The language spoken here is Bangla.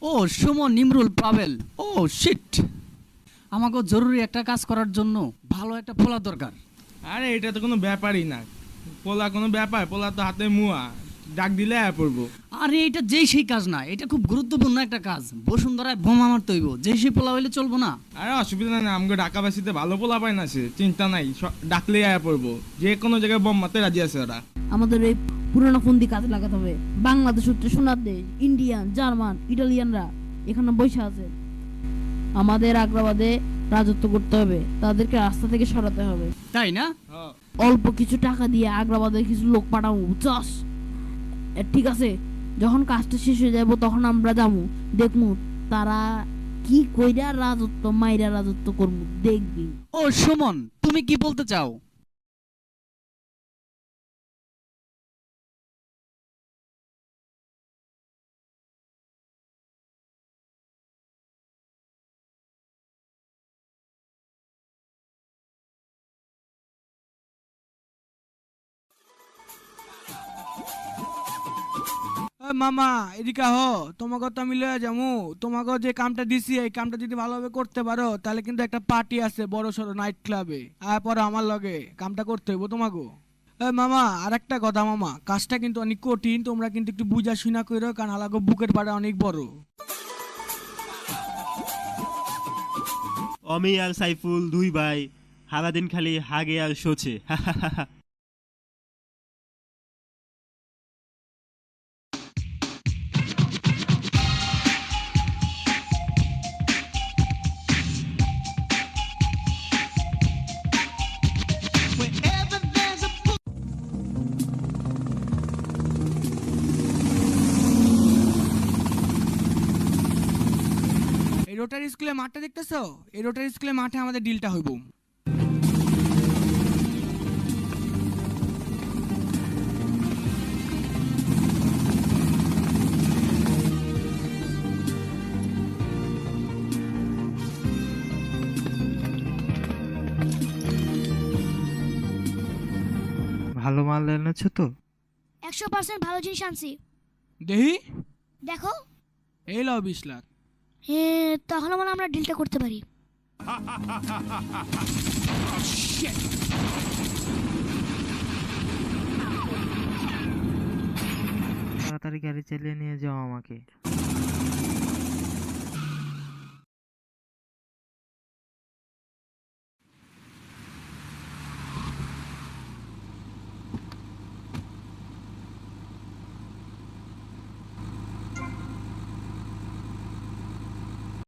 ও সুমন, নিমরুল, পাবেল। ও শিট, আমাকে জরুরি একটা কাজ করার জন্য ভালো একটা পোলা দরকার। আরে এটা তো কোনো ব্যাপারই না, পোলা কোনো ব্যাপার? পোলা তো হাতে মুয়া, ডাক দিলে পড়বো। আরে এটা যেই সেই কাজ না, এটা খুব গুরুত্বপূর্ণ একটা কাজ। বসুন্ধরায় বোমা মারতে হইব, যেই সেই পোলা হইলে চলবো না। আরে অসুবিধা নেই, আমাকে ঢাকাবাসীতে ভালো পোলা পায় না, সে চিন্তা নাই, ডাকলেই পড়বো। যে কোনো জায়গায় বোম মারতে রাজি আছে ওরা। আমাদের এই পুরোনো ফন্দি কাজে লাগাতে হবে। বাংলাদেশ হচ্ছে সোনার দেশ, ইন্ডিয়ান, জার্মান, ইটালিয়ানরা এখানে বসে আছে। আমাদের আগ্রাবাদে রাজত্ব করতে হবে, তাদেরকে রাস্তা থেকে সরাতে হবে। তাই না? অল্প কিছু টাকা দিয়ে আগ্রাবাদে কিছু লোক পাঠাবো, বুঝছস? ঠিক আছে, যখন কাজটা শেষ হয়ে যাবো তখন আমরা যাবো, দেখবো তারা কি কইরা রাজত্ব মাইরা রাজত্ব করবো, দেখবি। ও সুমন, তুমি কি বলতে চাও? মামা এদিকে হ, তোমাকে তো আমি লয়ে যাবো। তোমাকে যে কামটা দিছি এই কামটা যদি ভালোভাবে করতে পারো তাহলে কিন্তু একটা পার্টি আছে বড় সড়ো নাইট ক্লাবে, আর পরে আমার লগে কামটা করতে হইব তোমাকে। মামা আর একটা কথা মামা, কাজটা কিন্তু অনেক কঠিন, তোমরা কিন্তু একটু বুঝা শুনা করো, কারণ হালাগো বুকের পাড়া অনেক বড়। আমি আর সাইফুল দুই ভাই সারাদিন খালি হাগে আর শোছে। এই রোটারি স্কুলে মাঠটা দেখতেছো? এই রোটারি স্কুলে মাঠে আমাদের ডিলটা হইব। ভালো মাল এনেছো তো? 100% ভালো জিনিস আনছি। দেহি দেখো, এই লাও 20 লাখ। তাহলে মানে আমরা ডিলটা করতে পারি। তাড়াতাড়ি গাড়ি চালিয়ে নিয়ে যাও আমাকে।